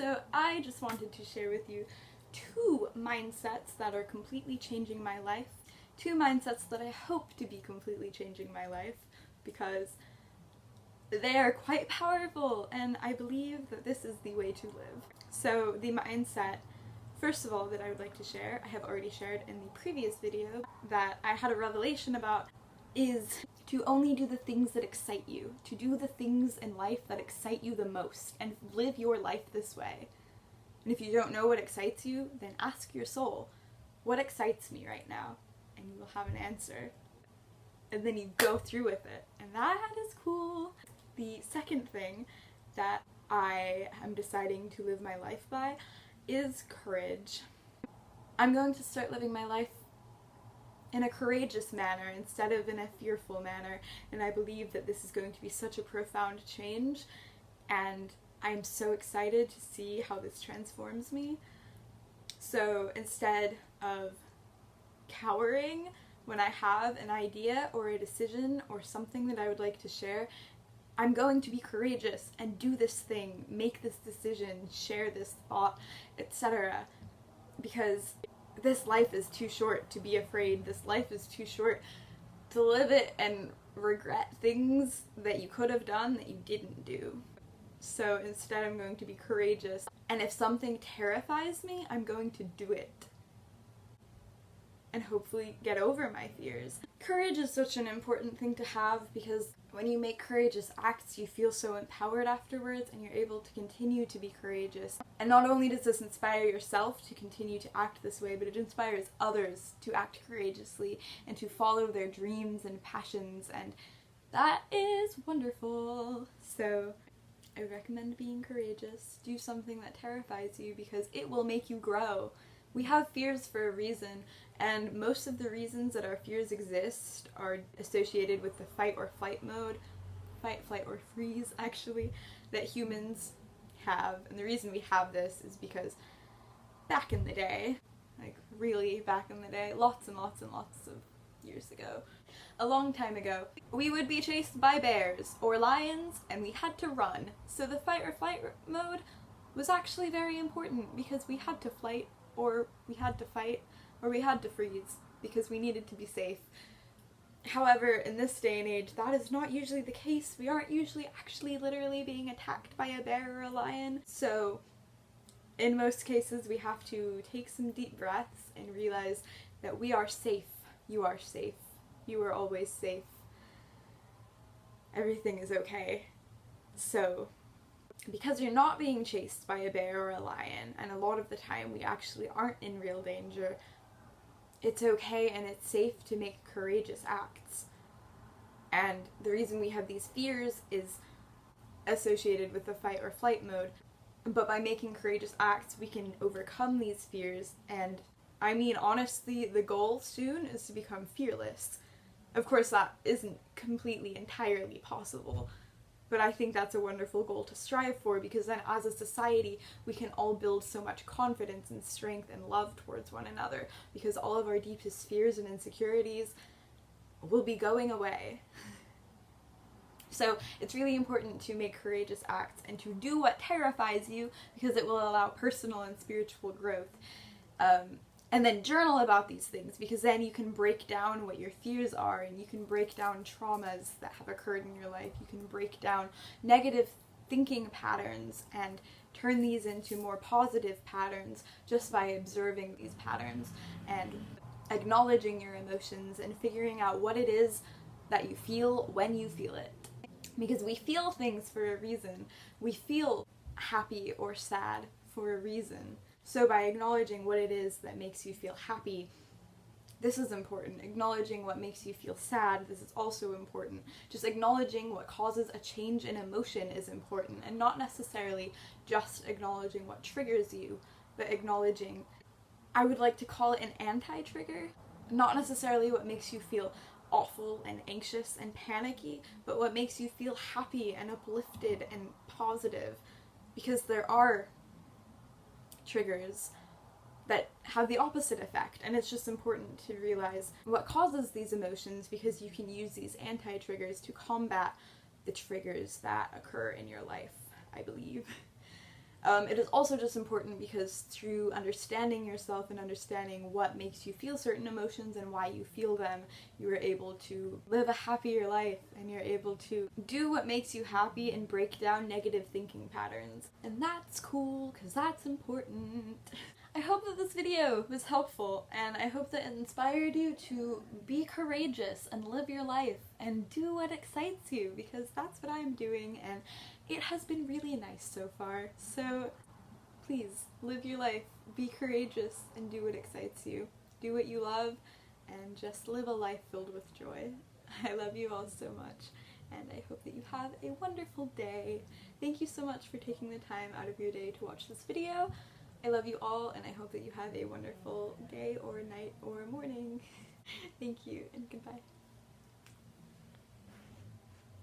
So I just wanted to share with you two mindsets that are completely changing my life. Two mindsets that I hope to be completely changing my life because they are quite powerful and I believe that this is the way to live. So the mindset, first of all, that I would like to share, I have already shared in the previous video that I had a revelation about, is to only do the things that excite you, to do the things in life that excite you the most, and live your life this way. And if you don't know what excites you, then ask your soul, what excites me right now? And you will have an answer. And then you go through with it. And that is cool. The second thing that I am deciding to live my life by is courage. I'm going to start living my life in a courageous manner instead of in a fearful manner, and I believe that this is going to be such a profound change, and I'm so excited to see how this transforms me. So instead of cowering when I have an idea or a decision or something that I would like to share, I'm going to be courageous and do this thing, make this decision, share this thought, etc. Because this life is too short to be afraid. This life is too short to live it and regret things that you could have done that you didn't do. So instead I'm going to be courageous, and if something terrifies me, I'm going to do it. And hopefully get over my fears. Courage is such an important thing to have because when you make courageous acts, you feel so empowered afterwards and you're able to continue to be courageous. And not only does this inspire yourself to continue to act this way, but it inspires others to act courageously and to follow their dreams and passions, and that is wonderful. So I recommend being courageous. Do something that terrifies you because it will make you grow. We have fears for a reason, and most of the reasons that our fears exist are associated with the fight or flight mode, fight, flight, or freeze actually, that humans have. And the reason we have this is because back in the day, like really back in the day, lots and lots and lots of years ago, a long time ago, we would be chased by bears or lions and we had to run. So the fight or flight mode was actually very important because we had to flight, or we had to fight, or we had to freeze because we needed to be safe. However, in this day and age, that is not usually the case. We aren't usually actually literally being attacked by a bear or a lion. So in most cases, we have to take some deep breaths and realize that we are safe. You are safe. You are always safe. Everything is okay. So because you're not being chased by a bear or a lion, and a lot of the time we actually aren't in real danger, it's okay and it's safe to make courageous acts. And the reason we have these fears is associated with the fight or flight mode, but by making courageous acts we can overcome these fears, and I mean honestly the goal soon is to become fearless. Of course that isn't completely entirely possible, but I think that's a wonderful goal to strive for, because then as a society we can all build so much confidence and strength and love towards one another, because all of our deepest fears and insecurities will be going away. So it's really important to make courageous acts and to do what terrifies you, because it will allow personal and spiritual growth. And then journal about these things, because then you can break down what your fears are, and you can break down traumas that have occurred in your life. You can break down negative thinking patterns and turn these into more positive patterns just by observing these patterns and acknowledging your emotions and figuring out what it is that you feel when you feel it. Because we feel things for a reason. We feel happy or sad for a reason. So by acknowledging what it is that makes you feel happy, this is important. Acknowledging what makes you feel sad, this is also important. Just acknowledging what causes a change in emotion is important, and not necessarily just acknowledging what triggers you, but acknowledging, I would like to call it an anti-trigger. Not necessarily what makes you feel awful and anxious and panicky, but what makes you feel happy and uplifted and positive, because there are triggers that have the opposite effect, and it's just important to realize what causes these emotions, because you can use these anti-triggers to combat the triggers that occur in your life, I believe. It is also just important because through understanding yourself and understanding what makes you feel certain emotions and why you feel them, you are able to live a happier life, and you're able to do what makes you happy and break down negative thinking patterns. And that's cool, because that's important. I hope that this video was helpful, and I hope that it inspired you to be courageous and live your life and do what excites you, because that's what I'm doing, and it has been really nice so far. So please, live your life, be courageous, and do what excites you. Do what you love, and just live a life filled with joy. I love you all so much, and I hope that you have a wonderful day. Thank you so much for taking the time out of your day to watch this video. I love you all, and I hope that you have a wonderful day or night or morning. Thank you, and goodbye.